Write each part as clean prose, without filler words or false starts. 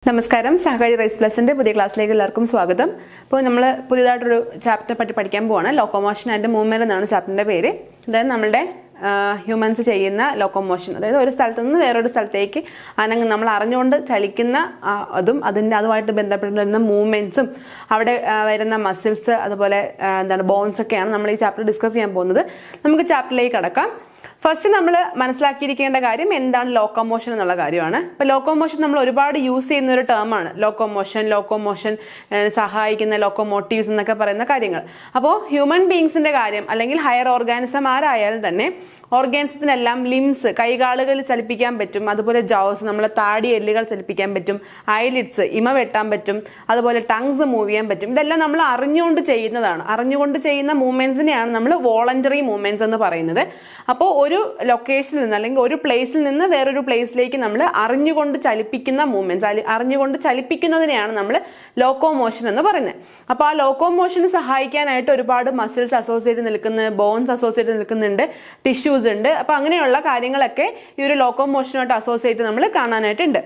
നമസ്കാരം. സഹകാരി റൈസ് പ്ലസിന്റെ പുതിയ ക്ലാസ്സിലേക്ക് എല്ലാവർക്കും സ്വാഗതം. അപ്പോൾ നമ്മൾ പുതിയതായിട്ടൊരു ചാപ്റ്ററെ പറ്റി പഠിക്കാൻ പോവാണ്. ലോക്കോമോഷൻ ആൻഡ് മൂവ്മെന്റ് എന്നാണ് ചാപ്റ്ററിന്റെ പേര്. അതായത് നമ്മുടെ ഹ്യൂമൻസ് ചെയ്യുന്ന ലോക്കോമോഷൻ, അതായത് ഒരു സ്ഥലത്ത് നിന്ന് വേറൊരു സ്ഥലത്തേക്ക് നമ്മൾ അറിഞ്ഞുകൊണ്ട് ചലിക്കുന്ന അതുമായിട്ട് ബന്ധപ്പെട്ട് വരുന്ന മൂവ്മെന്റ്സും അവിടെ വരുന്ന മസിൽസ്, അതുപോലെ ബോൺസ് ഒക്കെയാണ് നമ്മൾ ഈ ചാപ്റ്റർ ഡിസ്കസ് ചെയ്യാൻ പോകുന്നത്. നമുക്ക് ചാപ്റ്ററിലേക്ക് കടക്കാം. ഫസ്റ്റ് നമ്മൾ മനസ്സിലാക്കിയിരിക്കേണ്ട കാര്യം എന്താണ് ലോക്കോമോഷൻ എന്നുള്ള കാര്യമാണ്. ഇപ്പോൾ ലോക്കോമോഷൻ നമ്മൾ ഒരുപാട് യൂസ് ചെയ്യുന്ന ഒരു ടേമാണ്. ലോക്കോമോഷൻ സഹായിക്കുന്ന ലോക്കോമോട്ടീവ്സ് എന്നൊക്കെ പറയുന്ന കാര്യങ്ങൾ. അപ്പോൾ ഹ്യൂമൻ ബീങ്സിന്റെ കാര്യം അല്ലെങ്കിൽ ഹയർ ഓർഗാനിസം ആരായാലും തന്നെ ഓർഗാനിസത്തിനെല്ലാം ലിംസ്, കൈകാലുകൾ ചലിപ്പിക്കാൻ പറ്റും. അതുപോലെ ജൗസ്, നമ്മളെ താടി എല്ലുകൾ ചലിപ്പിക്കാൻ പറ്റും. ഐലിഡ്സ്, ഇമ വെട്ടാൻ പറ്റും. അതുപോലെ ടങ്സ് മൂവ് ചെയ്യാൻ പറ്റും. ഇതെല്ലാം നമ്മൾ അറിഞ്ഞുകൊണ്ട് ചെയ്യുന്നതാണ്. അറിഞ്ഞുകൊണ്ട് ചെയ്യുന്ന മൂവ്മെന്റ്സിനെയാണ് നമ്മൾ വോളണ്ടറി മൂവ്മെന്റ്സ് എന്ന് പറയുന്നത്. അപ്പോൾ ഒരു ലൊക്കേഷനിൽ നിന്ന് അല്ലെങ്കിൽ ഒരു പ്ലേസിൽ നിന്ന് വേറൊരു പ്ലേസിലേക്ക് നമ്മൾ അറിഞ്ഞുകൊണ്ട് ചലിപ്പിക്കുന്ന മൂവ്മെന്റ്സ്, അറിഞ്ഞുകൊണ്ട് ചലിപ്പിക്കുന്നതിനെയാണ് നമ്മൾ ലോക്കോമോഷൻ എന്ന് പറയുന്നത്. അപ്പോൾ ആ ലോക്കോമോഷന് സഹായിക്കാനായിട്ട് ഒരുപാട് മസിൽസ് അസോസിയേറ്റ് നിൽക്കുന്ന, ബോൺസ് അസോസിയേറ്റ് നിൽക്കുന്നുണ്ട്, ടിഷ്യൂസ് ഉണ്ട്. അപ്പൊ അങ്ങനെയുള്ള കാര്യങ്ങളൊക്കെ ഈ ഒരു ലോക്കോമോഷനുമായിട്ട് അസോസിയേറ്റ് നമ്മൾ കാണാനായിട്ടുണ്ട്.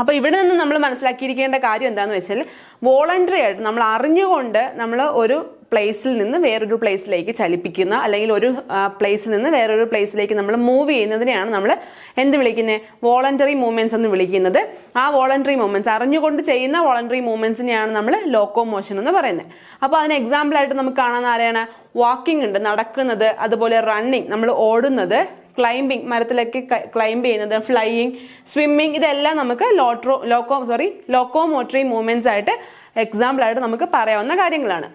അപ്പൊ ഇവിടെ നിന്ന് നമ്മൾ മനസ്സിലാക്കിയിരിക്കേണ്ട കാര്യം എന്താണെന്ന് വെച്ചാൽ വോളണ്ടറി ആയിട്ട് നമ്മൾ അറിഞ്ഞുകൊണ്ട് നമ്മൾ ഒരു പ്ലേസിൽ നിന്ന് വേറൊരു പ്ലേസിലേക്ക് ചലിപ്പിക്കുന്ന, അല്ലെങ്കിൽ ഒരു പ്ലേസിൽ നിന്ന് വേറൊരു പ്ലേസിലേക്ക് നമ്മൾ മൂവ് ചെയ്യുന്നതിനെയാണ് നമ്മൾ എന്ത് വിളിക്കുന്നത്? വോളണ്ടറി മൂവ്മെന്റ്സ് എന്ന് വിളിക്കുന്നത്. ആ വോളണ്ടറി മൂവ്മെന്റ്സ്, അറിഞ്ഞുകൊണ്ട് ചെയ്യുന്ന വോളണ്ടറി മൂവ്മെന്റ്സിനെയാണ് നമ്മൾ ലോക്കോമോഷൻ എന്ന് പറയുന്നത്. അപ്പോൾ അതിന് എക്സാമ്പിൾ ആയിട്ട് നമുക്ക് കാണാൻ ആരെയാണ്? വാക്കിംഗ് ഉണ്ട്, നടക്കുന്നത്. അതുപോലെ റണ്ണിങ്, നമ്മൾ ഓടുന്നത്. ക്ലൈംബിങ്, മരത്തിലേക്ക് ക്ലൈംബ് ചെയ്യുന്നത്. ഫ്ലൈയിങ്, സ്വിമ്മിങ്, ഇതെല്ലാം നമുക്ക് ലോക്കോമോട്ടറി മൂവ്മെന്റ്സ് ആയിട്ട് എക്സാമ്പിൾ ആയിട്ട് നമുക്ക് പറയാവുന്ന കാര്യങ്ങളാണ്.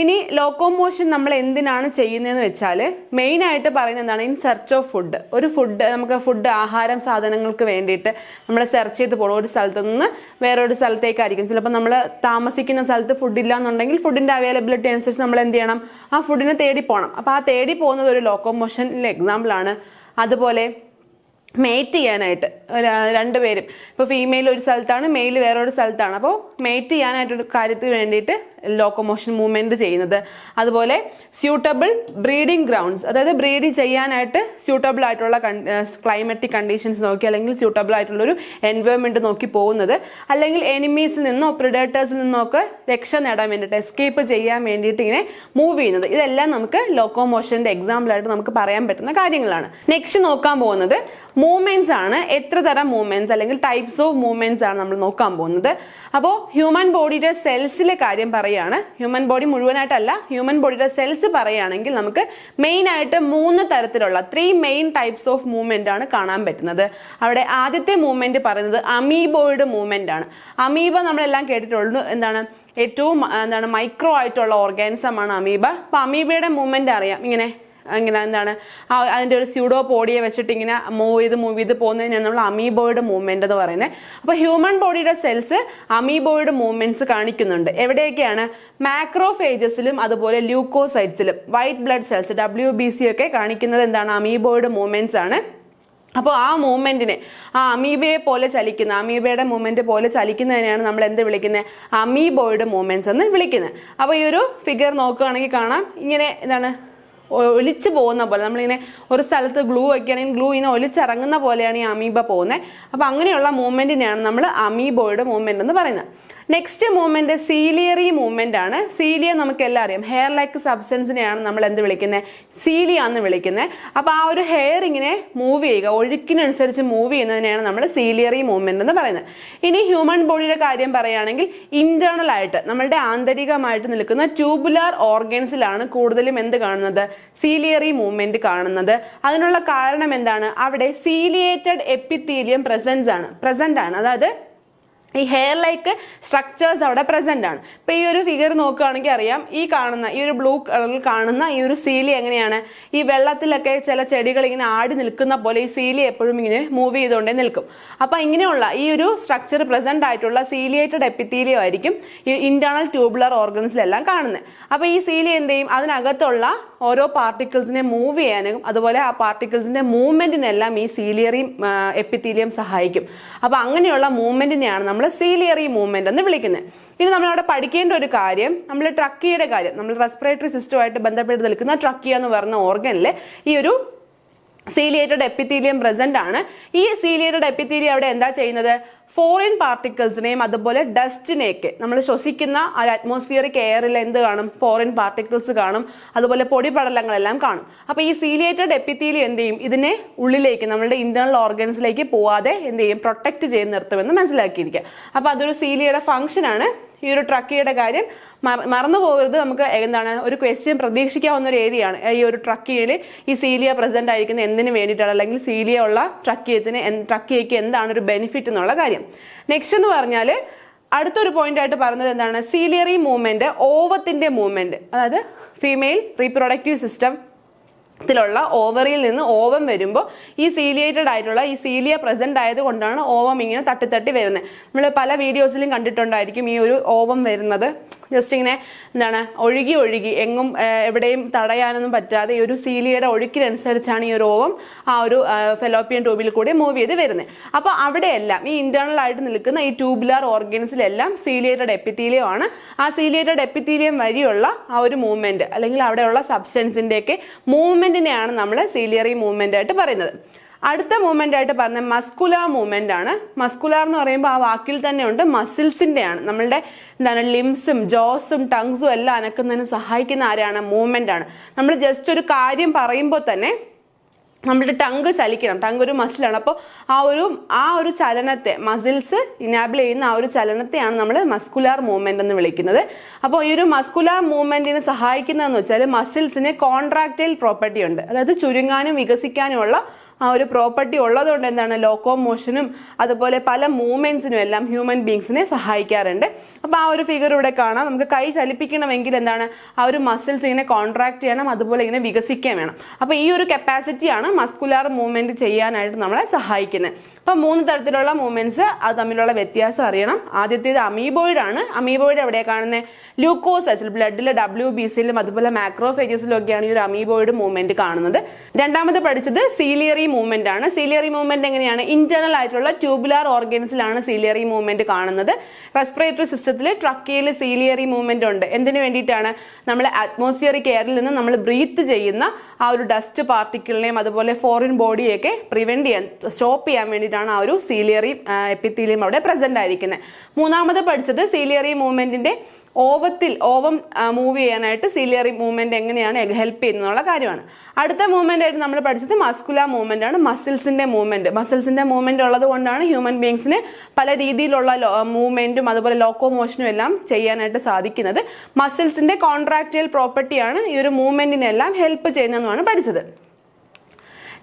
ഇനി ലോക്കോമോഷൻ നമ്മൾ എന്തിനാണ് ചെയ്യുന്നതെന്ന് വെച്ചാൽ മെയിൻ ആയിട്ട് പറയുന്നത് എന്താണ്? In search of food. ഒരു നമുക്ക് ആഹാരം, സാധനങ്ങൾക്ക് വേണ്ടിയിട്ട് നമ്മൾ സെർച്ച് ചെയ്ത് പോകണം. ഒരു സ്ഥലത്ത് നിന്ന് വേറൊരു സ്ഥലത്തേക്കായിരിക്കും. ചിലപ്പോൾ നമ്മൾ താമസിക്കുന്ന സ്ഥലത്ത് ഫുഡ് ഇല്ല എന്നുണ്ടെങ്കിൽ ഫുഡിന്റെ അവൈലബിലിറ്റി അനുസരിച്ച് നമ്മൾ എന്ത് ചെയ്യണം? ആ ഫുഡിനെ തേടി പോകണം. അപ്പോൾ ആ തേടി പോകുന്നത് ഒരു ലോക്കോമോഷനിലെ എക്സാമ്പിൾ ആണ്. അതുപോലെ മേറ്റ് ചെയ്യാനായിട്ട് രണ്ടുപേരും, ഇപ്പോൾ ഫീമെയിൽ ഒരു സ്ഥലത്താണ്, മെയിൽ വേറൊരു സ്ഥലത്താണ്. അപ്പോൾ മേറ്റ് ചെയ്യാനായിട്ടൊരു കാര്യത്തിന് വേണ്ടിയിട്ട് ലോക്കോമോഷൻ മൂവ്മെന്റ് ചെയ്യുന്നത്. അതുപോലെ സ്യൂട്ടബിൾ ബ്രീഡിംഗ് ഗ്രൗണ്ട്സ്, അതായത് ബ്രീഡ് ചെയ്യാനായിട്ട് സ്യൂട്ടബിൾ ആയിട്ടുള്ള ക്ലൈമറ്റിക് കണ്ടീഷൻസ് നോക്കി, അല്ലെങ്കിൽ സ്യൂട്ടബിൾ ആയിട്ടുള്ള ഒരു എൻവയോൺമെന്റ് നോക്കി പോകുന്നത്. അല്ലെങ്കിൽ എനിമീസിൽ നിന്നോ പ്രിഡേറ്റേഴ്സിൽ നിന്നോ ഒക്കെ രക്ഷ നേടാൻ വേണ്ടിയിട്ട്, എസ്കേപ്പ് ചെയ്യാൻ വേണ്ടിയിട്ട് ഇങ്ങനെ മൂവ് ചെയ്യുന്നത്. ഇതെല്ലാം നമുക്ക് ലോക്കോമോഷന്റെ എക്സാമ്പിൾ ആയിട്ട് നമുക്ക് പറയാൻ പറ്റുന്ന കാര്യങ്ങളാണ്. നെക്സ്റ്റ് നോക്കാൻ പോകുന്നത് മൂവ്മെന്റ്സ് ആണ്. എത്ര തരം മൂവ്മെന്റ്സ് അല്ലെങ്കിൽ ടൈപ്സ് ഓഫ് മൂവ്മെന്റ്സ് ആണ് നമ്മൾ നോക്കാൻ പോകുന്നത്. അപ്പോൾ ഹ്യൂമൻ ബോഡിയുടെ സെൽസിലെ കാര്യം പറയുകയാണ്. ഹ്യൂമൻ ബോഡി മുഴുവനായിട്ടല്ല, ഹ്യൂമൻ ബോഡിയുടെ സെൽസ് പറയുകയാണെങ്കിൽ നമുക്ക് മെയിൻ ആയിട്ട് 3 തരത്തിലുള്ള 3 മെയിൻ ടൈപ്സ് ഓഫ് മൂവ്മെന്റ് ആണ് കാണാൻ പറ്റുന്നത്. അവിടെ ആദ്യത്തെ മൂവ്മെന്റ് പറയുന്നത് അമീബോയിഡ് മൂവ്മെന്റ് ആണ്. അമീബ നമ്മളെല്ലാം കേട്ടിട്ടുള്ളൂ. ഏറ്റവും മൈക്രോ ആയിട്ടുള്ള ഓർഗാനിസം ആണ് അമീബ. അപ്പൊ അമീബയുടെ മൂവ്മെന്റ് അറിയാം. ഇങ്ങനെ അതിന്റെ ഒരു സ്യൂഡോപോഡിയെ വെച്ചിട്ട് ഇങ്ങനെ മൂവ് ചെയ്ത് പോകുന്നതിനാണ് നമ്മൾ അമീബോയിഡ് മൂവ്മെന്റ് എന്ന് പറയുന്നത്. അപ്പൊ ഹ്യൂമൻ ബോഡിയുടെ സെൽസ് അമീബോയിഡ് മൂവ്മെന്റ്സ് കാണിക്കുന്നുണ്ട്. എവിടെയൊക്കെയാണ്? മാക്രോഫേജസിലും അതുപോലെ ല്യൂക്കോസൈറ്റ്സിലും. വൈറ്റ് ബ്ലഡ് സെൽസ്, WBC ഒക്കെ കാണിക്കുന്നത് എന്താണ്? അമീബോയിഡ് മൂവ്മെന്റ്സ് ആണ്. അപ്പോൾ ആ മൂവ്മെന്റിനെ, ആ അമീബയെ പോലെ ചലിക്കുന്ന, അമീബയുടെ മൂവ്മെന്റ് പോലെ ചലിക്കുന്നതിനെയാണ് നമ്മൾ എന്ത് വിളിക്കുന്നത്? അമീബോയിഡ് മൂവ്മെന്റ്സ് എന്ന് വിളിക്കുന്നത്. അപ്പോൾ ഈ ഒരു ഫിഗർ നോക്കുകയാണെങ്കിൽ കാണാം, ഇങ്ങനെ ഒലിച്ചു പോകുന്ന പോലെ, നമ്മളിങ്ങനെ ഒരു സ്ഥലത്ത് ഗ്ലൂ വയ്ക്കുകയാണെങ്കിൽ ഗ്ലൂ ഇങ്ങനെ ഒലിച്ചിറങ്ങുന്ന പോലെയാണ് ഈ അമീബ പോകുന്നത്. അപ്പൊ അങ്ങനെയുള്ള മൂവ്മെന്റിനെയാണ് നമ്മൾ അമീബോയിഡ് മൂവ്മെന്റ് എന്ന് പറയുന്നത്. നെക്സ്റ്റ് മൂവ്മെന്റ് സീലിയറി മൂവ്മെന്റ് ആണ്. സീലിയ നമുക്ക് എല്ലാം അറിയാം. ഹെയർ ലൈക്ക് സബ്സ്റ്റൻസിനെയാണ് നമ്മൾ എന്ത് വിളിക്കുന്നത്? സീലിയ എന്ന് വിളിക്കുന്നത്. അപ്പൊ ആ ഒരു ഹെയർ ഇങ്ങനെ മൂവ് ചെയ്യുക, ഒഴുക്കിനനുസരിച്ച് മൂവ് ചെയ്യുന്നതിനെയാണ് നമ്മൾ സീലിയറി മൂവ്മെന്റ് എന്ന് പറയുന്നത്. ഇനി ഹ്യൂമൻ ബോഡിയുടെ കാര്യം പറയുകയാണെങ്കിൽ ഇന്റേണൽ ആയിട്ട്, നമ്മളുടെ ആന്തരികമായിട്ട് നിൽക്കുന്ന ട്യൂബുലാർ ഓർഗൻസിലാണ് കൂടുതലും എന്ത് കാണുന്നത്? സീലിയറി മൂവ്മെന്റ് കാണുന്നത്. അതിനുള്ള കാരണം എന്താണ്? അവിടെ സീലിയേറ്റഡ് എപ്പിത്തീലിയം പ്രസന്റ് ആണ്. അതായത് ഈ ഹെയർ ലൈക്ക് സ്ട്രക്ചേഴ്സ് അവിടെ പ്രസന്റ് ആണ്. ഇപ്പൊ ഈ ഒരു ഫിഗർ നോക്കുകയാണെങ്കിൽ അറിയാം, ഈ ഒരു ബ്ലൂ കളറിൽ കാണുന്ന ഈ ഒരു സീലി എങ്ങനെയാണ്? ഈ വെള്ളത്തിലൊക്കെ ചില ചെടികൾ ഇങ്ങനെ ആടി നിൽക്കുന്ന പോലെ ഈ സീലി എപ്പോഴും ഇങ്ങനെ മൂവ് ചെയ്തുകൊണ്ടേ നിൽക്കും. അപ്പൊ ഇങ്ങനെയുള്ള ഈ ഒരു സ്ട്രക്ചർ പ്രസന്റ് ആയിട്ടുള്ള സീലിയേറ്റഡ് എപ്പിത്തീലിയം ആയിരിക്കും ഈ ഇന്റേണൽ ട്യൂബുലർ ഓർഗൻസിലെല്ലാം കാണുന്നത്. അപ്പൊ ഈ സീലി എന്ത് ചെയ്യും? അതിനകത്തുള്ള ഓരോ പാർട്ടിക്കിൾസിനെ മൂവ് ചെയ്യാനും അതുപോലെ ആ പാർട്ടിക്കിൾസിന്റെ മൂവ്മെന്റിനെല്ലാം ഈ സീലിയറി എപ്പിത്തീലിയം സഹായിക്കും. അപ്പൊ അങ്ങനെയുള്ള മൂവ്മെന്റിനെയാണ് നമ്മൾ സീലിയറി മൂവ്മെന്റ് എന്ന് വിളിക്കുന്നത്. ഇനി നമ്മളവിടെ പഠിക്കേണ്ട ഒരു കാര്യം, നമ്മൾ ട്രക്കിയുടെ കാര്യം, നമ്മൾ റെസ്പിറേറ്ററി സിസ്റ്റവുമായിട്ട് ബന്ധപ്പെട്ട് നിൽക്കുന്ന ട്രക്കിയ എന്ന് പറയുന്ന ഓർഗനിലെ ഈ ഒരു സീലിയേറ്റഡ് എപ്പിത്തീലിയം പ്രസന്റ് ആണ്. ഈ സീലിയേറ്റഡ് എപ്പിത്തീലിയം അവിടെ എന്താ ചെയ്യുന്നത്? ഫോറിൻ പാർട്ടിക്കിൾസിനെയും അതുപോലെ ഡസ്റ്റിനെയൊക്കെ നമ്മൾ ശ്വസിക്കുന്ന ആ അറ്റ്മോസ്ഫിയറിക് എയറിൽ എന്ത് കാണും? ഫോറിൻ പാർട്ടിക്കിൾസ് കാണും, അതുപോലെ പൊടിപടലങ്ങളെല്ലാം കാണും. അപ്പൊ ഈ സീലിയേറ്റഡ് എപ്പിത്തീലിയം എന്ത് ചെയ്യും? ഇതിനെ ഉള്ളിലേക്ക് നമ്മുടെ ഇന്റേണൽ ഓർഗൻസിലേക്ക് പോവാതെ എന്ത് ചെയ്യും? പ്രൊട്ടക്ട് ചെയ്ത് നിർത്തുമെന്ന് മനസ്സിലാക്കിയിരിക്കുക. അപ്പൊ അതൊരു സീലിയയുടെ ഫംഗ്ഷൻ ആണ്. ഈ ഒരു ട്രക്കിയുടെ കാര്യം മറന്നു പോകരുത്. നമുക്ക് എന്താണ് ഒരു ക്വസ്റ്റ്യൻ പ്രതീക്ഷിക്കാവുന്ന ഒരു ഏരിയ ആണ്. ഈ ഒരു ട്രക്കിയയിൽ ഈ സീലിയ പ്രസന്റ് ആയിരിക്കുന്ന എന്തിനു വേണ്ടിയിട്ടാണ്, അല്ലെങ്കിൽ സീലിയ ഉള്ള ട്രക്കിയയ്ക്ക് എന്താണ് ഒരു ബെനിഫിറ്റ് എന്നുള്ള കാര്യം. നെക്സ്റ്റ് എന്ന് പറഞ്ഞാൽ അടുത്തൊരു പോയിന്റ് ആയിട്ട് പറഞ്ഞത് എന്താണ്? സീലിയറി മൂവ്മെന്റ്, ഓവത്തിന്റെ മൂവ്മെന്റ്. അതായത് ഫീമെയിൽ റീപ്രൊഡക്റ്റീവ് സിസ്റ്റം ത്തിലുള്ള ഓവറിയിൽ നിന്ന് ഓവം വരുമ്പോൾ ഈ സീലിയേറ്റഡ് ആയിട്ടുള്ള ഈ സീലിയ പ്രസന്റ് ആയത് കൊണ്ടാണ് ഓവം ഇങ്ങനെ തട്ടി വരുന്നത്. നമ്മൾ പല വീഡിയോസിലും കണ്ടിട്ടുണ്ടായിരിക്കും ഈ ഒരു ഓവം വരുന്നത് ജസ്റ്റ് ഇങ്ങനെ എന്താണ് ഒഴുകി എങ്ങും എവിടെയും തടയാനൊന്നും പറ്റാതെ ഈ ഒരു സീലിയയുടെ ഒഴുക്കിനനുസരിച്ചാണ് ഈ ഒരു ഓവം ആ ഒരു ഫെലോപ്പിയൻ ട്യൂബിൽ കൂടി മൂവ് ചെയ്ത് വരുന്നത്. അപ്പോൾ അവിടെയെല്ലാം ഈ ഇന്റേണൽ ആയിട്ട് നിൽക്കുന്ന ഈ ട്യൂബുലാർ ഓർഗൻസിലെല്ലാം സീലിയേറ്റഡ് എപ്പിത്തീലിയം ആണ്. ആ സീലിയേറ്റഡ് എപ്പിത്തീലിയം വഴിയുള്ള ആ ഒരു മൂവ്മെന്റ് അല്ലെങ്കിൽ അവിടെയുള്ള സബ്സ്റ്റൻസിന്റെയൊക്കെ മൂവ്മെന്റിനെയാണ് നമ്മൾ സീലിയറി മൂവ്മെന്റ് ആയിട്ട് പറയുന്നത്. അടുത്ത മൂവ്മെന്റ് ആയിട്ട് പറഞ്ഞ മസ്കുലാർ മൂവ്മെന്റ് ആണ്. മസ്കുലാർ എന്ന് പറയുമ്പോൾ ആ വാക്കിൽ തന്നെ ഉണ്ട് മസിൽസിന്റെ ആണ്. നമ്മളുടെ എന്താണ് ലിംസും ജോസും ടങ്സും എല്ലാം അനക്കുന്നതിന് സഹായിക്കുന്ന ആരാണ്? മൂവ്മെന്റ് ആണ്. നമ്മൾ ജസ്റ്റ് ഒരു കാര്യം പറയുമ്പോൾ തന്നെ നമ്മുടെ ടങ്ക് ചലിക്കണം. ടങ്ക് ഒരു മസിലാണ്. അപ്പോൾ ആ ഒരു ചലനത്തെ മസിൽസ് ഇനാബിൾ ചെയ്യുന്ന ആ ഒരു ചലനത്തെയാണ് നമ്മൾ മസ്കുലാർ മൂവ്മെന്റ് എന്ന് വിളിക്കുന്നത്. അപ്പോൾ ഈ ഒരു മസ്കുലാർ മൂവ്മെന്റിന് സഹായിക്കുന്നതെന്ന് വെച്ചാൽ മസിൽസിന് കോൺട്രാക്റ്റൈൽ പ്രോപ്പർട്ടി ഉണ്ട്. അതായത് ചുരുങ്ങാനും വികസിക്കാനുമുള്ള ആ ഒരു പ്രോപ്പർട്ടി ഉള്ളതുകൊണ്ട് എന്താണ് ലോക്കോമോഷനും അതുപോലെ പല മൂവ്മെന്റ്സിനും എല്ലാം ഹ്യൂമൻ ബീങ്സിനെ സഹായിക്കാറുണ്ട്. അപ്പോൾ ആ ഒരു ഫിഗർ ഇവിടെ കാണാം. നമുക്ക് കൈ ചലിപ്പിക്കണമെങ്കിൽ എന്താണ് ആ ഒരു മസിൽസ് ഇങ്ങനെ കോൺട്രാക്ട് ചെയ്യണം, അതുപോലെ ഇങ്ങനെ വികസിക്കാൻ വേണം. അപ്പോൾ ഈ ഒരു കപ്പാസിറ്റിയാണ് മസ്കുലാർ മൂവ്മെന്റ് ചെയ്യാനായിട്ട് നമ്മളെ സഹായിക്കുന്നത്. അപ്പം 3 തരത്തിലുള്ള മൂവ്മെന്റ്സ്, അത് തമ്മിലുള്ള വ്യത്യാസം അറിയണം. ആദ്യത്തേത് അമീബോയിഡ് ആണ്. അമീബോയിഡ് എവിടെയാണ് കാണുന്നത്? ല്യൂക്കോസൈറ്റ്സിൽ, ബ്ലഡിലെ WBCയിലും അതുപോലെ മാക്രോഫേജസിലും ഒക്കെയാണ് ഈ ഒരു അമീബോയിഡ് മൂവ്മെന്റ് കാണുന്നത്. രണ്ടാമത് പഠിച്ചത് സീലിയറി മൂവ്മെന്റ് ആണ്. സീലിയറി മൂവ്മെന്റ് എങ്ങനെയാണ്? ഇന്റേണൽ ആയിട്ടുള്ള ട്യൂബുലാർ ഓർഗൻസിലാണ് സീലിയറി മൂവ്മെന്റ് കാണുന്നത്. റെസ്പിറേറ്ററി സിസ്റ്റത്തിൽ ട്രക്കിയയിൽ സീലിയറി മൂവ്മെന്റ് ഉണ്ട്. എന്തിനു വേണ്ടിയിട്ടാണ്? നമ്മൾ അറ്റ്മോസ്ഫിയറിക് എയറിൽ നിന്ന് നമ്മൾ ബ്രീത്ത് ചെയ്യുന്ന ആ ഒരു ഡസ്റ്റ് പാർട്ടിക്കിളിനെയും അതുപോലെ ഫോറിൻ ബോഡിയൊക്കെ സ്റ്റോപ്പ് ചെയ്യാൻ വേണ്ടിയിട്ടാണ് ആ ഒരു സീലിയറി എപ്പിത്തീലിയം അവിടെ പ്രസന്റ് ആയിരിക്കുന്നത്. മൂന്നാമത് പഠിച്ചത് സീലിയറി മൂവ്മെന്റിന്റെ ഓവം മൂവ് ചെയ്യാനായിട്ട് സീലിയറി മൂവ്മെന്റ് എങ്ങനെയാണ് ഹെൽപ്പ് ചെയ്യുന്നുള്ള കാര്യമാണ്. അടുത്ത മൂവ്മെന്റ് ആയിട്ട് നമ്മൾ പഠിച്ചത് മസ്കുലാർ മൂവ്മെന്റ് ആണ്. മസിൽസിന്റെ മൂവ്മെന്റ് ഉള്ളത് കൊണ്ടാണ് ഹ്യൂമൻ ബീങ്സിന് പല രീതിയിലുള്ള മൂവ്മെന്റും അതുപോലെ ലോക്കോമോഷനും എല്ലാം ചെയ്യാനായിട്ട് സാധിക്കുന്നത്. മസിൽസിന്റെ കോൺട്രാക്റ്റൈൽ പ്രോപ്പർട്ടിയാണ് ഈ ഒരു മൂവ്മെന്റിനെല്ലാം ഹെൽപ്പ് ചെയ്യുന്നതെന്നാണ് പഠിച്ചത്.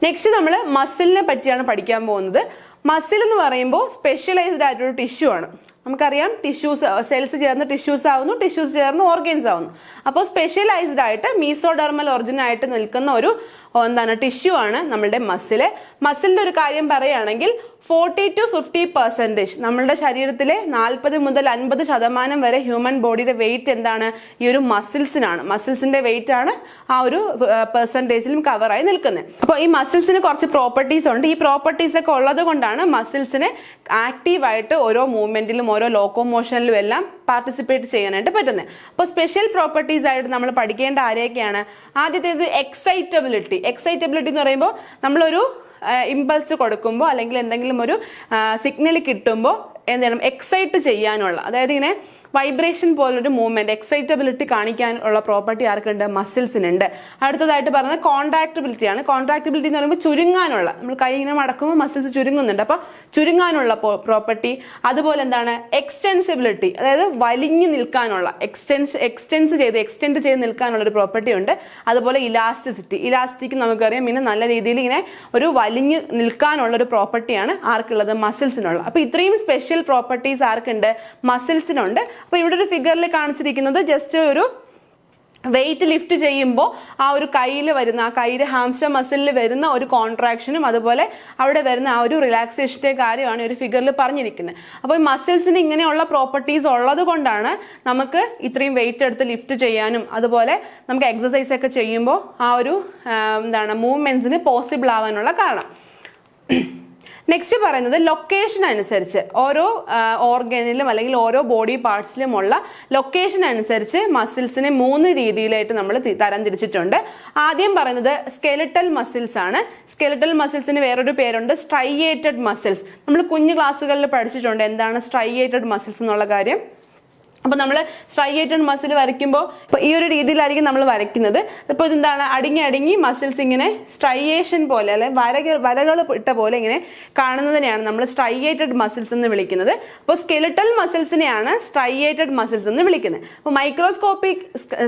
നെക്സ്റ്റ് നമ്മൾ മസിലിനെ പറ്റിയാണ് പഠിക്കാൻ പോകുന്നത്. മസിൽ എന്ന് പറയുമ്പോൾ സ്പെഷ്യലൈസ്ഡ് ആയിട്ടൊരു ടിഷ്യൂ ആണ്. നമുക്കറിയാം ടിഷ്യൂസ്, സെൽസ് ചേർന്ന് ടിഷ്യൂസ് ആവുന്നു, ടിഷ്യൂസ് ചേർന്ന് ഓർഗൻസ് ആവുന്നു. അപ്പോൾ സ്പെഷ്യലൈസ്ഡ് ആയിട്ട് മീസോഡെർമൽ ഒറിജിൻ ആയിട്ട് നിൽക്കുന്ന ഒരു ടിഷ്യൂ ആണ് നമ്മളുടെ മസില്. മസിലിന്റെ ഒരു കാര്യം പറയുകയാണെങ്കിൽ 40 to 50% നമ്മളുടെ ശരീരത്തിലെ 40 മുതൽ 50% വരെ ഹ്യൂമൻ ബോഡിയുടെ വെയിറ്റ് എന്താണ്? ഈ ഒരു മസിൽസിനാണ്. മസിൽസിന്റെ വെയിറ്റ് ആണ് ആ ഒരു പെർസെൻറ്റേജിലും കവറായി നിൽക്കുന്നത്. അപ്പോൾ ഈ മസിൽസിന് കുറച്ച് പ്രോപ്പർട്ടീസ് ഉണ്ട്. ഈ പ്രോപ്പർട്ടീസ് ഒക്കെ ഉള്ളത് കൊണ്ടാണ് മസിൽസിന് ആക്റ്റീവായിട്ട് ഓരോ മൂവ്മെന്റിലും ഓരോ ലോക്കോമോഷനിലും എല്ലാം പാർട്ടിസിപ്പേറ്റ് ചെയ്യാനായിട്ട് പറ്റുന്നത്. അപ്പോൾ സ്പെഷ്യൽ പ്രോപ്പർട്ടീസ് ആയിട്ട് നമ്മൾ പഠിക്കേണ്ട ആരെയൊക്കെയാണ്? ആദ്യത്തേത് എക്സൈറ്റബിലിറ്റി എന്ന് പറയുമ്പോൾ നമ്മളൊരു ഇമ്പൾസ് കൊടുക്കുമ്പോൾ അല്ലെങ്കിൽ എന്തെങ്കിലും ഒരു സിഗ്നൽ കിട്ടുമ്പോൾ എന്ത് ചെയ്യണം? എക്സൈറ്റ് ചെയ്യാനുള്ള, അതായത് ഇങ്ങനെ വൈബ്രേഷൻ പോലൊരു മൂവ്മെന്റ്, എക്സൈറ്റബിലിറ്റി കാണിക്കാനുള്ള പ്രോപ്പർട്ടി ആർക്കുണ്ട്? മസിൽസിനുണ്ട്. അടുത്തതായിട്ട് പറഞ്ഞത് കോൺട്രാക്റ്റബിലിറ്റി ആണ്. കോൺട്രാക്റ്റബിലിറ്റി എന്ന് പറയുമ്പോൾ ചുരുങ്ങാനുള്ള, നമ്മൾ കൈ ഇങ്ങനെ മടക്കുമ്പോൾ മസിൽസ് ചുരുങ്ങുന്നുണ്ട്, അപ്പോൾ ചുരുങ്ങാനുള്ള പ്രോപ്പർട്ടി. അതുപോലെ എന്താണ്? എക്സ്റ്റെൻസിബിലിറ്റി, അതായത് വലിഞ്ഞു നിൽക്കാനുള്ള, എക്സ്റ്റെൻഡ് ചെയ്ത് നിൽക്കാനുള്ള ഒരു പ്രോപ്പർട്ടി ഉണ്ട്. അതുപോലെ ഇലാസ്റ്റിക് നമുക്കറിയാം, പിന്നെ നല്ല രീതിയിൽ ഇങ്ങനെ ഒരു വലിഞ്ഞു നിൽക്കാനുള്ള ഒരു പ്രോപ്പർട്ടിയാണ് ആർക്കുള്ളത്? മസിൽസിനുള്ള. അപ്പോൾ ഇത്രയും സ്പെഷ്യൽ പ്രോപ്പർട്ടീസ് ആർക്കുണ്ട്? മസിൽസിനുണ്ട്. അപ്പോൾ ഇവിടെ ഒരു ഫിഗറിൽ കാണിച്ചിരിക്കുന്നത് ജസ്റ്റ് ഒരു വെയിറ്റ് ലിഫ്റ്റ് ചെയ്യുമ്പോൾ ആ ഒരു കയ്യിൽ വരുന്ന, ആ കൈയുടെ ഹാംസ്റ്റർ മസിലിൽ വരുന്ന ഒരു കോൺട്രാക്ഷനും അതുപോലെ അവിടെ വരുന്ന ആ ഒരു റിലാക്സേഷന്റെ കാര്യമാണ് ഒരു ഫിഗറിൽ പറഞ്ഞിരിക്കുന്നത്. അപ്പോൾ ഈ മസിൽസിന് ഇങ്ങനെയുള്ള പ്രോപ്പർട്ടീസ് ഉള്ളത് കൊണ്ടാണ് നമുക്ക് ഇത്രയും വെയിറ്റ് എടുത്ത് ലിഫ്റ്റ് ചെയ്യാനും അതുപോലെ നമുക്ക് എക്സസൈസ് ഒക്കെ ചെയ്യുമ്പോൾ ആ ഒരു മൂവ്മെന്റ്സിന് പോസിബിൾ ആവാനുള്ള കാരണം. നെക്സ്റ്റ് പറയുന്നത് ലൊക്കേഷൻ അനുസരിച്ച് ഓരോ ഓർഗനിലും അല്ലെങ്കിൽ ഓരോ ബോഡി പാർട്സിലുമുള്ള ലൊക്കേഷൻ അനുസരിച്ച് മസിൽസിനെ 3 രീതിയിലായിട്ട് നമ്മൾ തരംതിരിച്ചിട്ടുണ്ട്. ആദ്യം പറയുന്നത് സ്കെലിറ്റൽ മസിൽസ് ആണ്. സ്കെലിറ്റൽ മസിൽസിന് വേറൊരു പേരുണ്ട് സ്ട്രൈയേറ്റഡ് മസിൽസ്. നമ്മൾ കുഞ്ഞു ക്ലാസ്സുകളിൽ പഠിച്ചിട്ടുണ്ട് എന്താണ് സ്ട്രൈയേറ്റഡ് മസിൽസ് എന്നുള്ള കാര്യം. അപ്പോൾ നമ്മൾ സ്ട്രൈയേറ്റഡ് മസിൽ വരയ്ക്കുമ്പോൾ ഇപ്പോൾ ഈ ഒരു രീതിയിലായിരിക്കും നമ്മൾ വരയ്ക്കുന്നത്. ഇപ്പോൾ ഇതെന്താണ് അടങ്ങി മസിൽസ് ഇങ്ങനെ സ്ട്രൈയേഷൻ പോലെ അല്ലെ വരകൾ ഇട്ട പോലെ ഇങ്ങനെ കാണുന്നതിനെയാണ് നമ്മൾ സ്ട്രൈയേറ്റഡ് മസിൽസ് എന്ന് വിളിക്കുന്നത്. അപ്പോൾ സ്കെലിറ്റൽ മസിൽസിനെയാണ് സ്ട്രൈയേറ്റഡ് മസിൽസ് എന്ന് വിളിക്കുന്നത്. അപ്പോൾ മൈക്രോസ്കോപ്പിക്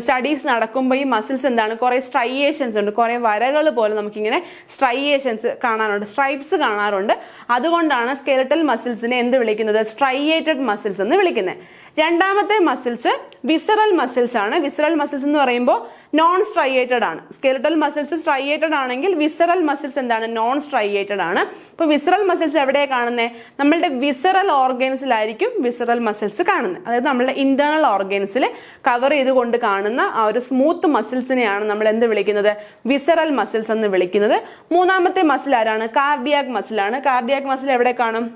സ്റ്റഡീസ് നടക്കുമ്പോൾ ഈ മസിൽസ് എന്താണ് കുറേ സ്ട്രൈയേഷൻസ് ഉണ്ട്, കുറേ വരകൾ പോലെ നമുക്കിങ്ങനെ സ്ട്രൈയേഷൻസ് കാണാറുണ്ട്, സ്ട്രൈപ്സ് കാണാറുണ്ട്. അതുകൊണ്ടാണ് സ്കെലിറ്റൽ മസിൽസിനെ എന്ത് വിളിക്കുന്നത് സ്ട്രൈയേറ്റഡ് മസിൽസ് എന്ന് വിളിക്കുന്നത്. രണ്ടാമത്തെ മസിൽസ് വിസറൽ മസിൽസ് ആണ്. വിസറൽ മസിൽസ് എന്ന് പറയുമ്പോൾ നോൺ സ്ട്രൈയേറ്റഡ് ആണ്. സ്കെലിറ്റൽ മസിൽസ് സ്ട്രൈയേറ്റഡ് ആണെങ്കിൽ വിസറൽ മസിൽസ് എന്താണ് നോൺ സ്ട്രൈയേറ്റഡ് ആണ്. ഇപ്പോൾ വിസറൽ മസിൽസ് എവിടെയാണ് കാണുന്നത്? നമ്മളുടെ വിസറൽ ഓർഗൻസിലായിരിക്കും വിസറൽ മസിൽസ് കാണുന്നത്. അതായത് നമ്മളുടെ ഇന്റേണൽ ഓർഗൻസിൽ കവർ ചെയ്തുകൊണ്ട് കാണുന്ന ആ ഒരു സ്മൂത്ത് മസിൽസിനെയാണ് നമ്മൾ എന്ത് വിളിക്കുന്നത് വിസറൽ മസിൽസ് എന്ന് വിളിക്കുന്നത്. മൂന്നാമത്തെ മസിൽ ആരാണ്? കാർഡിയാക് മസിലാണ്. കാർഡിയാക് മസിൽ എവിടെ കാണും?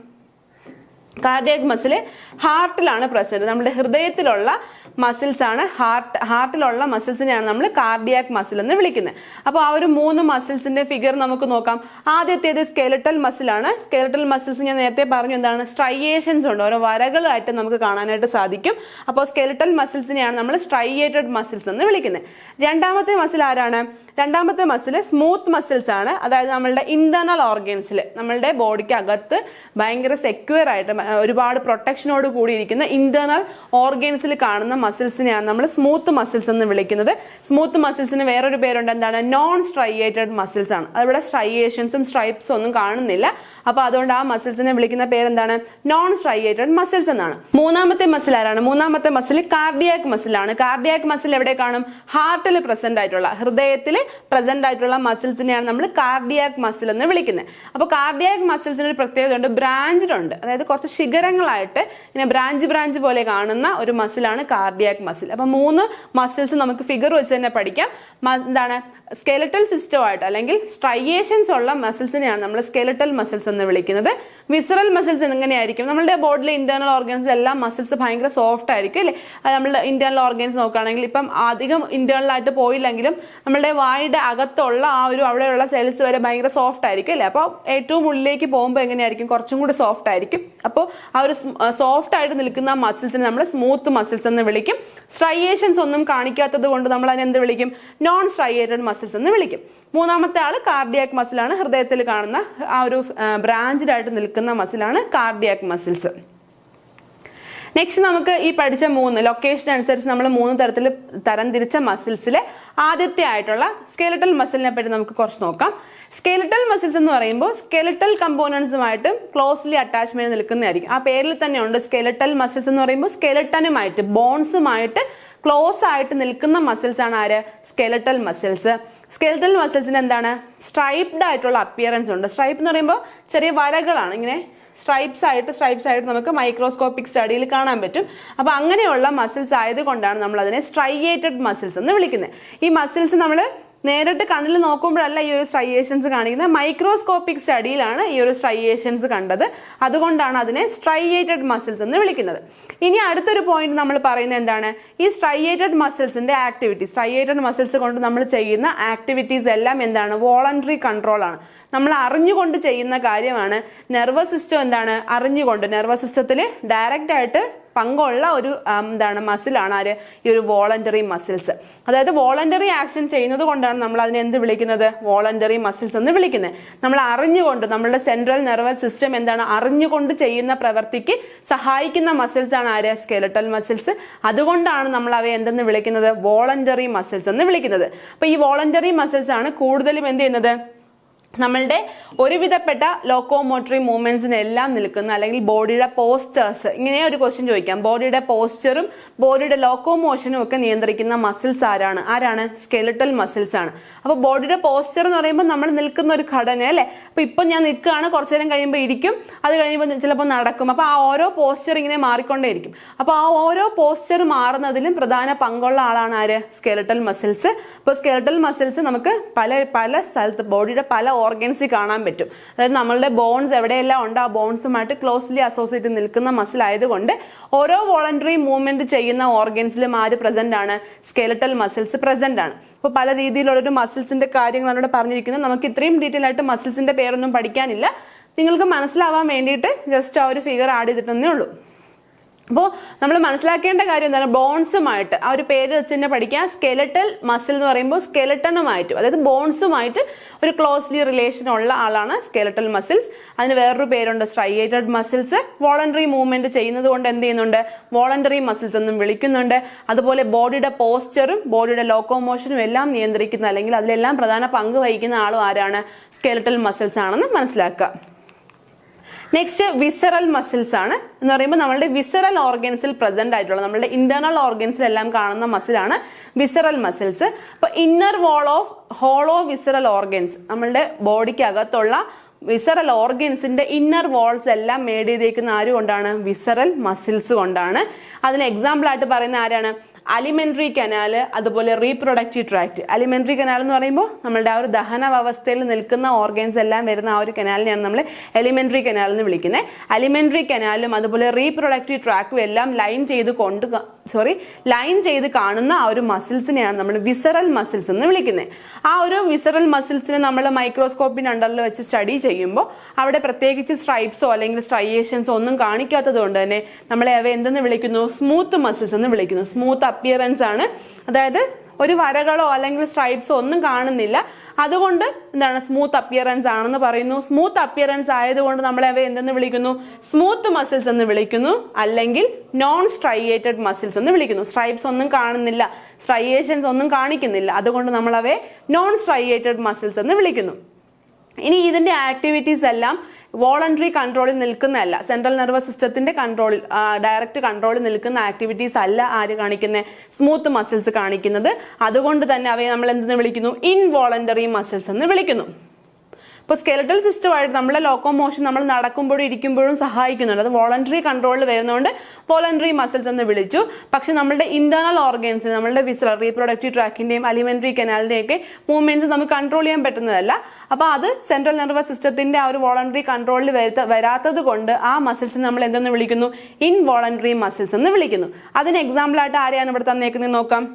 കാർഡിയാക് മസിൽ ഹാർട്ടിലാണ് പ്രസന്റ്. നമ്മുടെ ഹൃദയത്തിലുള്ള മസിൽസ് ആണ്. ഹാർട്ടിലുള്ള മസിൽസിനെയാണ് നമ്മൾ കാർഡിയാക് മസിൽ എന്ന് വിളിക്കുന്നത്. അപ്പോൾ ആ ഒരു 3 മസിൽസിന്റെ ഫിഗർ നമുക്ക് നോക്കാം. ആദ്യത്തേത് സ്കെലിറ്റൽ മസിലാണ്. സ്കെലിറ്റൽ മസിൽസ് ഞാൻ നേരത്തെ പറഞ്ഞു എന്താണ് സ്ട്രൈയേഷൻസ് ഉണ്ട്, ഓരോ വരകളായിട്ട് നമുക്ക് കാണാനായിട്ട് സാധിക്കും. അപ്പോൾ സ്കെലിറ്റൽ മസിൽസിനെയാണ് നമ്മൾ സ്ട്രൈയേറ്റഡ് മസിൽസ് എന്ന് വിളിക്കുന്നത്. രണ്ടാമത്തെ മസിൽ ആരാണ്? രണ്ടാമത്തെ മസിൽ സ്മൂത്ത് മസിൽസ് ആണ്. അതായത് നമ്മളുടെ ഇന്റേണൽ ഓർഗൻസിൽ നമ്മളുടെ ബോഡിക്ക് അകത്ത് ഭയങ്കര സെക്യൂർ ആയിട്ട് ഒരുപാട് പ്രൊട്ടക്ഷനോട് കൂടിയിരിക്കുന്ന ഇന്റേണൽ ഓർഗൻസിൽ കാണുന്ന മസിൽസിനെയാണ് നമ്മൾ സ്മൂത്ത് മസിൽസ് എന്ന് വിളിക്കുന്നത്. സ്മൂത്ത് മസിൽസിന് വേറൊരു പേരുണ്ട് എന്താണ് നോൺ സ്ട്രൈയേറ്റഡ് മസിൽസ് ആണ്. അതിവിടെ സ്ട്രൈയേഷൻസും സ്ട്രൈപ്സും ഒന്നും കാണുന്നില്ല. അപ്പോൾ അതുകൊണ്ട് ആ മസിൽസിനെ വിളിക്കുന്ന പേരെന്താണ് നോൺ സ്ട്രൈയേറ്റഡ് മസിൽസ് എന്നാണ്. മൂന്നാമത്തെ മസിൽ ആരാണ്? മൂന്നാമത്തെ മസിൽ കാർഡിയാക് മസിലാണ്. കാർഡിയാക് മസിൽ എവിടെ കാണും? ഹാർട്ടിൽ പ്രസന്റ് ആയിട്ടുള്ള ഹൃദയത്തിൽ പ്രസന്റ് ആയിട്ടുള്ള മസിൽസിനെയാണ് നമ്മൾ കാർഡിയാക് മസിൽ എന്ന് വിളിക്കുന്നത്. അപ്പോൾ കാർഡിയാക് മസിൽസിന് ഒരു പ്രത്യേകത ഉണ്ട്, ബ്രാഞ്ചിലുണ്ട്. അതായത് കുറച്ച് ശിഖരങ്ങളായിട്ട് ഇങ്ങനെ ബ്രാഞ്ച് പോലെ കാണുന്ന ഒരു മസിലാണ് കാർഡിയാക് മസിൽ. അപ്പൊ 3 മസിൽസ് നമുക്ക് ഫിഗർ വെച്ച് തന്നെ പഠിക്കാം. എന്താണ് സ്കെലിറ്റൽ സിസ്റ്റമായിട്ട് അല്ലെങ്കിൽ സ്ട്രൈയേഷൻസ് ഉള്ള മസിൽസിനെയാണ് നമ്മൾ സ്കെലിറ്റൽ മസിൽസ് എന്ന് വിളിക്കുന്നത്. വിസറൽ മസിൽസ് എങ്ങനെയായിരിക്കും? നമ്മുടെ ബോഡിയിലെ ഇന്റേണൽ ഓർഗൻസ് എല്ലാം മസിൽസ് ഭയങ്കര സോഫ്റ്റ് ആയിരിക്കും അല്ലേ? നമ്മുടെ ഇന്റേണൽ ഓർഗൻസ് നോക്കുകയാണെങ്കിൽ ഇപ്പം അധികം ഇന്റേണൽ ആയിട്ട് പോയില്ലെങ്കിലും നമ്മുടെ വായുടെ അകത്തുള്ള ആ ഒരു അവിടെയുള്ള സെൽസ് വരെ ഭയങ്കര സോഫ്റ്റ് ആയിരിക്കും അല്ലേ? അപ്പോൾ ഏറ്റവും ഉള്ളിലേക്ക് പോകുമ്പോൾ എങ്ങനെയായിരിക്കും? കുറച്ചും കൂടി സോഫ്റ്റ് ആയിരിക്കും. അപ്പോൾ ആ ഒരു സോഫ്റ്റ് ആയിട്ട് നിൽക്കുന്ന മസിൽസിനെ നമ്മൾ സ്മൂത്ത് മസിൽസ് എന്ന് വിളിക്കും. സ്ട്രൈയേഷൻസ് ഒന്നും കാണിക്കാത്തത് കൊണ്ട് നമ്മൾ അതിനെ എന്ത് വിളിക്കും? നോൺ സ്ട്രൈയേറ്റഡ് മസിൽസ് എന്ന് വിളിക്കും. മൂന്നാമത്തെ ആള് കാർഡിയാക് മസിലാണ്. ഹൃദയത്തിൽ കാണുന്ന ആ ഒരു ബ്രാഞ്ചിലായിട്ട് നിൽക്കുന്ന മസിലാണ് കാർഡിയാക് മസിൽസ്. നെക്സ്റ്റ് നമുക്ക് ഈ പഠിച്ച 3 ലൊക്കേഷൻ അനുസരിച്ച് നമ്മൾ 3 തരത്തിൽ തരംതിരിച്ച മസിൽസിലെ ആദ്യത്തെ ആയിട്ടുള്ള സ്കെലിറ്റൽ മസിലിനെ പറ്റി നമുക്ക് കുറച്ച് നോക്കാം. സ്കെലിറ്റൽ മസിൽസ് എന്ന് പറയുമ്പോൾ സ്കെലിറ്റൽ കമ്പോണൻസുമായിട്ട് ക്ലോസ്ലി അറ്റാച്ച്മെന്റ് നിൽക്കുന്നതായിരിക്കും. ആ പേരിൽ തന്നെ ഉണ്ട് സ്കെലിറ്റൽ മസിൽസ് എന്ന് പറയുമ്പോൾ സ്കെലിറ്റനുമായിട്ട് ബോൺസുമായിട്ട് ക്ലോസ് ആയിട്ട് നിൽക്കുന്ന മസിൽസ് ആണ് ആര്? Skeletal muscles. സ്കെലിറ്റൽ മസിൽസിന് എന്താണ് സ്ട്രൈപ്ഡ് ആയിട്ടുള്ള അപ്പിയറൻസ് ഉണ്ട്. സ്ട്രൈപ്പ് എന്ന് പറയുമ്പോൾ ചെറിയ വരകളാണ്, ഇങ്ങനെ സ്ട്രൈപ്സ് ആയിട്ട് നമുക്ക് മൈക്രോസ്കോപ്പിക് സ്റ്റഡിയിൽ കാണാൻ പറ്റും. അപ്പോൾ അങ്ങനെയുള്ള മസിൽസ് ആയതുകൊണ്ടാണ് നമ്മൾ അതിനെ സ്ട്രൈയേറ്റഡ് മസിൽസ് എന്ന് വിളിക്കുന്നത്. ഈ മസിൽസ് നമ്മൾ നേരിട്ട് കണ്ണിൽ നോക്കുമ്പോഴല്ല ഈ ഒരു സ്ട്രൈയേഷൻസ് കാണിക്കുന്നത്, മൈക്രോസ്കോപ്പിക് സ്റ്റഡിയിലാണ് ഈ ഒരു സ്ട്രൈയേഷൻസ് കണ്ടത്. അതുകൊണ്ടാണ് അതിനെ സ്ട്രൈയേറ്റഡ് മസിൽസ് എന്ന് വിളിക്കുന്നത്. ഇനി അടുത്തൊരു പോയിന്റ് നമ്മൾ പറയുന്നത് എന്താണ്? ഈ സ്ട്രൈയേറ്റഡ് മസിൽസിന്റെ ആക്ടിവിറ്റി, സ്ട്രൈയേറ്റഡ് മസിൽസ് കൊണ്ട് നമ്മൾ ചെയ്യുന്ന ആക്ടിവിറ്റീസ് എല്ലാം എന്താണ്? വോളണ്ടറി കൺട്രോൾ ആണ്. നമ്മൾ അറിഞ്ഞുകൊണ്ട് ചെയ്യുന്ന കാര്യമാണ്. നെർവസ് സിസ്റ്റം എന്താണ്? അറിഞ്ഞുകൊണ്ട് നെർവസ് സിസ്റ്റത്തിൽ ഡയറക്റ്റ് ആയിട്ട് പങ്കുള്ള ഒരു മസിലാണ് ആര്? ഈ ഒരു വോളണ്ടറി മസിൽസ്. അതായത് വോളണ്ടറി ആക്ഷൻ ചെയ്യുന്നത് കൊണ്ടാണ് നമ്മൾ അതിനെ എന്ത് വിളിക്കുന്നത്? വോളണ്ടറി മസിൽസ് എന്ന് വിളിക്കുന്നത്. നമ്മൾ അറിഞ്ഞുകൊണ്ട് നമ്മളുടെ സെൻട്രൽ നെർവസ് സിസ്റ്റം എന്താണ്? അറിഞ്ഞുകൊണ്ട് ചെയ്യുന്ന പ്രവൃത്തിക്ക് സഹായിക്കുന്ന മസിൽസ് ആണ് ആര്? Skeletal muscles. അതുകൊണ്ടാണ് നമ്മൾ അവയെ എന്തെന്ന് വിളിക്കുന്നത്? വോളണ്ടറി മസിൽസ് എന്ന് വിളിക്കുന്നത്. അപ്പൊ ഈ വോളണ്ടറി മസിൽസ് ആണ് കൂടുതലും എന്ത് ചെയ്യുന്നത്? നമ്മളുടെ ഒരുവിധപ്പെട്ട ലോക്കോമോട്ടറി മൂവ്മെന്റ്സിനെല്ലാം നിൽക്കുന്ന അല്ലെങ്കിൽ ബോഡിയുടെ പോസ്റ്റേഴ്സ്, ഇങ്ങനെ ഒരു ക്വസ്റ്റ്യൻ ചോദിക്കാം. ബോഡിയുടെ പോസ്റ്ററും ബോഡിയുടെ ലോക്കോമോഷനും ഒക്കെ നിയന്ത്രിക്കുന്ന മസിൽസ് ആരാണ്? സ്കെലിറ്റൽ മസിൽസ് ആണ്. അപ്പൊ ബോഡിയുടെ പോസ്റ്റർ എന്ന് പറയുമ്പോൾ നമ്മൾ നിൽക്കുന്ന ഒരു ഘടന അല്ലെ? അപ്പൊ ഇപ്പൊ ഞാൻ നിൽക്കുകയാണ്, കുറച്ചു നേരം കഴിയുമ്പോൾ ഇരിക്കും, അത് കഴിയുമ്പോൾ ചിലപ്പോൾ നടക്കും. അപ്പൊ ആ ഓരോ പോസ്റ്റർ ഇങ്ങനെ മാറിക്കൊണ്ടേയിരിക്കും. അപ്പൊ ആ ഓരോ പോസ്റ്റർ മാറുന്നതിലും പ്രധാന പങ്കുള്ള ആളാണ് ആര്? Skeletal muscles. അപ്പൊ സ്കെലിറ്റൽ മസിൽസ് നമുക്ക് പല സ്ഥലത്ത് ബോഡിയുടെ പല ഓർഗൻസിൽ കാണാൻ പറ്റും. അതായത് നമ്മളുടെ ബോൺസ് എവിടെയെല്ലാം ഉണ്ട് ആ ബോൺസുമായിട്ട് ക്ലോസ്ലി അസോസിയേറ്റ് നിൽക്കുന്ന മസിൽ ആയതുകൊണ്ട് ഓരോ വോളണ്ടറി മൂവ്മെന്റ് ചെയ്യുന്ന ഓർഗൻസിലും ആര് പ്രസന്റ് ആണ്? സ്കെലറ്റൽ മസിൽസ് പ്രസന്റ് ആണ്. അപ്പോൾ പല രീതിയിലുള്ളൊരു മസിൽസിന്റെ കാര്യങ്ങളാണ് ഇവിടെ പറഞ്ഞിരിക്കുന്നത്. നമുക്ക് ഇത്രയും ഡീറ്റെയിൽ ആയിട്ട് മസിൽസിന്റെ പേരൊന്നും പഠിക്കാനില്ല. നിങ്ങൾക്ക് മനസ്സിലാവാൻ വേണ്ടിയിട്ട് ജസ്റ്റ് ആ ഒരു ഫിഗർ ആഡ് ചെയ്തിട്ടേ ഉള്ളൂ. അപ്പോൾ നമ്മൾ മനസ്സിലാക്കേണ്ട കാര്യം എന്താണ്? ബോൺസുമായിട്ട് ആ ഒരു പേര് വെച്ച് തന്നെ പഠിക്കുക. സ്കെലറ്റൽ മസിൽ എന്ന് പറയുമ്പോൾ സ്കെലട്ടണുമായിട്ട്, അതായത് ബോൺസുമായിട്ട് ഒരു ക്ലോസ്ലി റിലേഷൻ ഉള്ള ആളാണ് സ്കെലറ്റൽ മസിൽസ്. അതിന് വേറൊരു പേരുണ്ട് സ്ട്രൈയേറ്റഡ് മസിൽസ്. വോളണ്ടറി മൂവ്മെന്റ് ചെയ്യുന്നത് കൊണ്ട് എന്ത് ചെയ്യുന്നുണ്ട്? വോളണ്ടറി മസിൽസ് എന്നും വിളിക്കുന്നുണ്ട്. അതുപോലെ ബോഡിയുടെ പോസ്ചറും ബോഡിയുടെ ലോക്കോമോഷനും എല്ലാം നിയന്ത്രിക്കുന്ന അല്ലെങ്കിൽ അതിലെല്ലാം പ്രധാന പങ്ക് വഹിക്കുന്ന ആളും ആരാണ്? സ്കെലറ്റൽ മസിൽസ് ആണെന്ന് മനസ്സിലാക്കുക. നെക്സ്റ്റ് വിസറൽ മസിൽസ് ആണ്. എന്ന് പറയുമ്പോൾ നമ്മളുടെ വിസറൽ ഓർഗൻസിൽ പ്രസന്റ് ആയിട്ടുള്ള നമ്മളുടെ ഇന്റേണൽ ഓർഗൻസിലെല്ലാം കാണുന്ന മസിലാണ് വിസറൽ മസിൽസ്. അപ്പൊ inner wall of hollow visceral organs, നമ്മളുടെ ബോഡിക്ക് അകത്തുള്ള വിസറൽ ഓർഗൻസിന്റെ ഇന്നർ വാൾസ് എല്ലാം മേഡ് ചെയ്തേക്കുന്ന ആര് കൊണ്ടാണ്? വിസറൽ മസിൽസ് കൊണ്ടാണ്. അതിന് എക്സാമ്പിൾ ആയിട്ട് പറയുന്ന ആരാണ്? അലിമെന്ററി കനാല്, അതുപോലെ റീപ്രൊഡക്റ്റീവ് ട്രാക്ട്. അലിമെന്ററി കനാൽ എന്ന് പറയുമ്പോൾ നമ്മളുടെ ആ ഒരു ദഹന വ്യവസ്ഥയിൽ നിൽക്കുന്ന ഓർഗൻസ് എല്ലാം വരുന്ന ആ ഒരു കനാലിനെയാണ് നമ്മൾ എലിമെന്ററി കനാൽ എന്ന് വിളിക്കുന്നത്. അലിമെന്ററി കനാലും അതുപോലെ റീപ്രൊഡക്റ്റീവ് ട്രാക്കും എല്ലാം ലൈൻ ചെയ്ത് കാണുന്ന ആ ഒരു മസിൽസിനെയാണ് നമ്മൾ വിസറൽ മസിൽസ് എന്ന് വിളിക്കുന്നത്. ആ ഒരു വിസറൽ മസിൽസിനെ നമ്മൾ മൈക്രോസ്കോപ്പിന്റെ അണ്ടറിൽ വെച്ച് സ്റ്റഡി ചെയ്യുമ്പോൾ അവിടെ പ്രത്യേകിച്ച് സ്ട്രൈപ്സോ അല്ലെങ്കിൽ സ്ട്രൈയേഷൻസോ ഒന്നും കാണിക്കാത്തത് കൊണ്ട് തന്നെ നമ്മളെ അവ എന്തെന്ന് വിളിക്കുന്നു? സ്മൂത്ത് മസിൽസ് എന്ന് വിളിക്കുന്നു. സ്മൂത്ത് അപ്പിയറൻസ് ആണ്, അതായത് ഒരു വരകളോ അല്ലെങ്കിൽ സ്ട്രൈപ്സോ ഒന്നും കാണുന്നില്ല. അതുകൊണ്ട് എന്താണ്? സ്മൂത്ത് അപ്പിയറൻസ് ആണെന്ന് പറയുന്നു. സ്മൂത്ത് അപ്പിയറൻസ് ആയതുകൊണ്ട് നമ്മളെ അവയെ എന്തെന്ന് വിളിക്കുന്നു? സ്മൂത്ത് മസിൽസ് എന്ന് വിളിക്കുന്നു, അല്ലെങ്കിൽ നോൺ സ്ട്രൈയേറ്റഡ് മസിൽസ് എന്ന് വിളിക്കുന്നു. സ്ട്രൈപ്സ് ഒന്നും കാണുന്നില്ല, സ്ട്രൈയേഷൻസ് ഒന്നും കാണിക്കുന്നില്ല, അതുകൊണ്ട് നമ്മൾ അവയെ നോൺ സ്ട്രൈയേറ്റഡ് മസിൽസ് എന്ന് വിളിക്കുന്നു. ഇനി ഇതിന്റെ ആക്ടിവിറ്റീസ് എല്ലാം വോളണ്ടറി കൺട്രോളിൽ നിൽക്കുന്നതല്ല, സെൻട്രൽ നെർവസ് സിസ്റ്റത്തിന്റെ കൺട്രോളിൽ ഡയറക്റ്റ് കൺട്രോളിൽ നിൽക്കുന്ന ആക്ടിവിറ്റീസ് അല്ല ആര് കാണിക്കുന്നത്? സ്മൂത്ത് മസിൽസ് കാണിക്കുന്നത്. അതുകൊണ്ട് തന്നെ അവയെ നമ്മൾ എന്തെന്ന് വിളിക്കുന്നു? ഇൻവോളണ്ടറി മസിൽസ് എന്ന് വിളിക്കുന്നു. ഇപ്പോൾ സ്കെലറ്റൽ സിസ്റ്റമായിട്ട് നമ്മളെ ലോക്കോമോഷൻ നമ്മൾ നടക്കുമ്പോഴും ഇരിക്കുമ്പോഴും സഹായിക്കുന്നുണ്ട്. അത് വോളണ്ടറി കൺട്രോളിൽ വരുന്നതുകൊണ്ട് വോളണ്ടറി മസിൽസ് എന്ന് വിളിച്ചു. പക്ഷെ നമ്മളുടെ ഇന്റേണൽ ഓർഗൻസ്, നമ്മളുടെ വിസറൽ റീപ്രൊഡക്റ്റീവ് ട്രാക്കിന്റെയും അലിമെന്ററി കനാലിന്റെയും ഒക്കെ മൂവ്മെന്റ്സ് നമുക്ക് കൺട്രോൾ ചെയ്യാൻ പറ്റുന്നതല്ല. അപ്പൊ അത് സെൻട്രൽ നെർവസ് സിസ്റ്റത്തിന്റെ ആ ഒരു വോളണ്ടറി കൺട്രോളിൽ വരാത്തത് കൊണ്ട് ആ മസിൽസിനെ നമ്മൾ എന്തെന്ന് വിളിക്കുന്നു? ഇൻവോളണ്ടറി മസിൽസ് എന്ന് വിളിക്കുന്നു. അതിന് എക്സാമ്പിൾ ആയിട്ട് ആരെയാണ് ഇവിടെ തന്നേക്കുന്നത് നോക്കാം.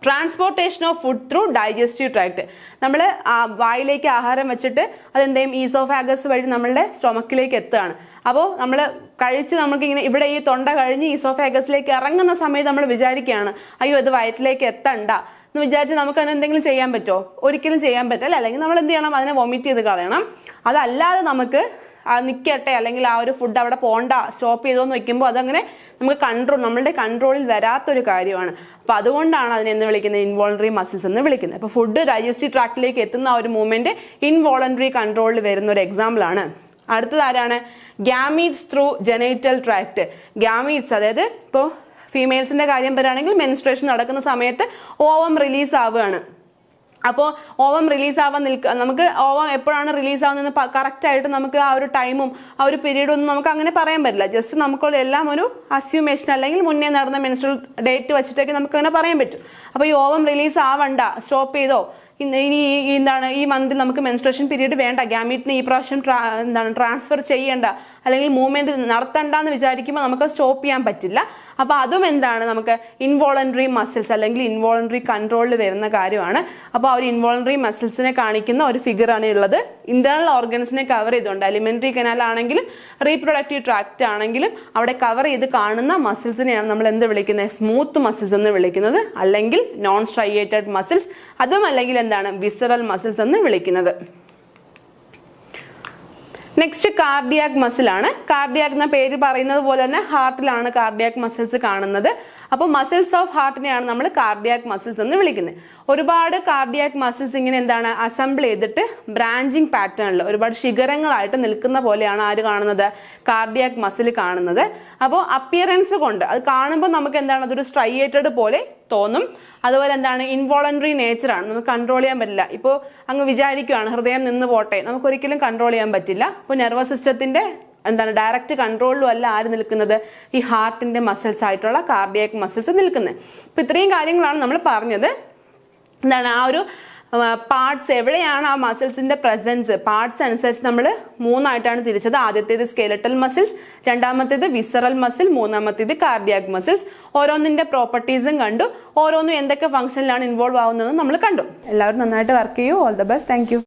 Transportation of food through digestive tract. നമ്മൾ വായിലേക്ക് ആഹാരം വെച്ചിട്ട് അതെന്തെയും ഈസോഫാഗസ് വഴി നമ്മളുടെ സ്റ്റൊമക്കിലേക്ക് എത്തുകയാണ്. അപ്പോൾ നമ്മൾ കഴിച്ച് നമുക്ക് ഇങ്ങനെ ഇവിടെ ഈ തൊണ്ട കഴിഞ്ഞ് ഈസോഫാഗസിലേക്ക് ഇറങ്ങുന്ന സമയത്ത് നമ്മൾ വിചാരിക്കുകയാണ് അയ്യോ ഇത് വയറ്റിലേക്ക് എത്തണ്ട എന്ന് വിചാരിച്ച് നമുക്ക് അതിന് എന്തെങ്കിലും ചെയ്യാൻ പറ്റുമോ? ഒരിക്കലും ചെയ്യാൻ പറ്റില്ല. അല്ലെങ്കിൽ നമ്മൾ എന്ത് ചെയ്യണം? അതിനെ വൊമിറ്റ് ചെയ്ത് കളയണം. അതല്ലാതെ നമുക്ക് നിൽക്കട്ടെ അല്ലെങ്കിൽ ആ ഒരു ഫുഡ് അവിടെ പോണ്ട സ്റ്റോപ്പ് ചെയ്തോന്ന് വെക്കുമ്പോൾ അതങ്ങനെ നമുക്ക് നമ്മളുടെ കൺട്രോളിൽ വരാത്തൊരു കാര്യമാണ്. അപ്പോൾ അതുകൊണ്ടാണ് അതിനെ എന്ന് വിളിക്കുന്നത്? ഇൻവോളണ്ടറി മസിൽസ് എന്ന് വിളിക്കുന്നത്. അപ്പോൾ ഫുഡ് ഡൈജസ്റ്റീവ് ട്രാക്റ്റിലേക്ക് എത്തുന്ന ആ ഒരു മൂവ്മെന്റ് ഇൻവോളണ്ടറി കൺട്രോളിൽ വരുന്ന ഒരു എക്സാമ്പിൾ ആണ്. അടുത്തത് ആരാണ്? Gametes through genital tract. Gametes, അതായത് ഇപ്പോൾ ഫീമെയിൽസിന്റെ കാര്യം പറയുകയാണെങ്കിൽ മെൻസ്ട്രേഷൻ നടക്കുന്ന സമയത്ത് ഓവം റിലീസ് ആവുകയാണ്. അപ്പോൾ ഓവം റിലീസ് ആവാൻ നമുക്ക് ഓവം എപ്പോഴാണ് റിലീസ് ആവുന്നതെന്ന് കറക്റ്റ് ആയിട്ട് നമുക്ക് ആ ഒരു ടൈമും ആ ഒരു പീരീഡും ഒന്നും നമുക്ക് അങ്ങനെ പറയാൻ പറ്റില്ല. ജസ്റ്റ് നമുക്കുള്ള എല്ലാം ഒരു അസ്യൂമേഷൻ അല്ലെങ്കിൽ മുന്നേ നടന്ന മെൻസ്ട്രൽ ഡേറ്റ് വെച്ചിട്ടൊക്കെ നമുക്ക് അങ്ങനെ പറയാൻ പറ്റും. അപ്പോൾ ഈ ഓവം റിലീസ് ആവണ്ട, സ്റ്റോപ്പ് ചെയ്തോ, ഇനി എന്താണ് ഈ മന്തിൽ നമുക്ക് മെൻസ്ട്രേഷൻ പീരീഡ് വേണ്ട, ഗ്യാമീറ്റിന് ഈ പ്രാവശ്യം ട്രാൻസ്ഫർ ചെയ്യേണ്ട അല്ലെങ്കിൽ മൂവ്മെന്റ് നടത്തണ്ട എന്ന് വിചാരിക്കുമ്പോൾ നമുക്ക് സ്റ്റോപ്പ് ചെയ്യാൻ പറ്റില്ല. അപ്പോൾ അതും എന്താണ്? നമുക്ക് ഇൻവോളണ്ടറി മസിൽസ് അല്ലെങ്കിൽ ഇൻവോളണ്ടറി കൺട്രോളിൽ വരുന്ന കാര്യമാണ്. അപ്പോൾ ആ ഒരു ഇൻവോളണ്ടറി മസിൽസിനെ കാണിക്കുന്ന ഒരു ഫിഗർ ആണ് ഉള്ളത്. ഇന്റേണൽ ഓർഗൻസിനെ കവർ ചെയ്തുകൊണ്ട് അലിമെന്ററി കനാൽ ആണെങ്കിലും റീപ്രൊഡക്റ്റീവ് ട്രാക്ട് ആണെങ്കിലും അവിടെ കവർ ചെയ്ത് കാണുന്ന മസിൽസിനെയാണ് നമ്മൾ എന്ത് വിളിക്കുന്നത്? സ്മൂത്ത് മസിൽസ് എന്ന് വിളിക്കുന്നത്, അല്ലെങ്കിൽ നോൺ സ്ട്രൈയേറ്റഡ് മസിൽസ്, അതും അല്ലെങ്കിൽ എന്താണ്? വിസറൽ മസിൽസ് എന്ന് വിളിക്കുന്നത്. നെക്സ്റ്റ് കാർഡിയാക് മസിൽ ആണ്. കാർഡിയാക് എന്ന പേര് പറയുന്നത് പോലെ തന്നെ ഹാർട്ടിലാണ് കാർഡിയാക് മസിൽസ് കാണുന്നത്. അപ്പോൾ മസിൽസ് ഓഫ് ഹാർട്ടിനെയാണ് നമ്മൾ കാർഡിയാക് മസിൽസ് എന്ന് വിളിക്കുന്നത്. ഒരുപാട് കാർഡിയാക് മസിൽസ് ഇങ്ങനെ എന്താണ്? അസംബിൾ ചെയ്തിട്ട് ബ്രാഞ്ചിങ് പാറ്റേണിൽ ഒരുപാട് ശിഖരങ്ങളായിട്ട് നിൽക്കുന്ന പോലെയാണ് ആര് കാണുന്നത്? കാർഡിയാക് മസിൽ കാണുന്നത്. അപ്പോൾ അപ്പിയറൻസ് കൊണ്ട് അത് കാണുമ്പോൾ നമുക്ക് എന്താണ്? അതൊരു സ്ട്രൈയേറ്റഡ് പോലെ തോന്നും. അതുപോലെ എന്താണ്? ഇൻവോളണ്ടറി നേച്ചറാണ്, നമുക്ക് കൺട്രോൾ ചെയ്യാൻ പറ്റില്ല. ഇപ്പോൾ അങ്ങ് വിചാരിക്കുകയാണ് ഹൃദയം നിന്ന് പോട്ടെ, നമുക്കൊരിക്കലും കൺട്രോൾ ചെയ്യാൻ പറ്റില്ല. അപ്പോൾ നെർവസ് സിസ്റ്റത്തിന്റെ എന്താണ്? ഡയറക്റ്റ് കൺട്രോളിലും അല്ല ആര് നിൽക്കുന്നത്? ഈ ഹാർട്ടിന്റെ മസിൽസ് ആയിട്ടുള്ള കാർഡിയാക് മസിൽസ് നിൽക്കുന്നത്. അപ്പൊ ഇത്രയും കാര്യങ്ങളാണ് നമ്മൾ പറഞ്ഞത്. എന്താണ്? ആ ഒരു പാർട്സ് എവിടെയാണ് ആ മസിൽസിന്റെ പ്രസൻസ്, പാർട്സ് അനുസരിച്ച് നമ്മൾ 3 ആയിട്ടാണ് തിരിച്ചത്. ആദ്യത്തേത് സ്കെലറ്റൽ മസിൽസ്, രണ്ടാമത്തേത് വിസറൽ മസിൽ, മൂന്നാമത്തേത് കാർഡിയാക് മസിൽസ്. ഓരോന്നിന്റെ പ്രോപ്പർട്ടീസും കണ്ടു, ഓരോന്നും എന്തൊക്കെ ഫംഗ്ഷനിലാണ് ഇൻവോൾവ് ആവുന്നതെന്ന് നമ്മൾ കണ്ടു. എല്ലാവരും നന്നായിട്ട് വർക്ക് ചെയ്യൂ. All the best. Thank you.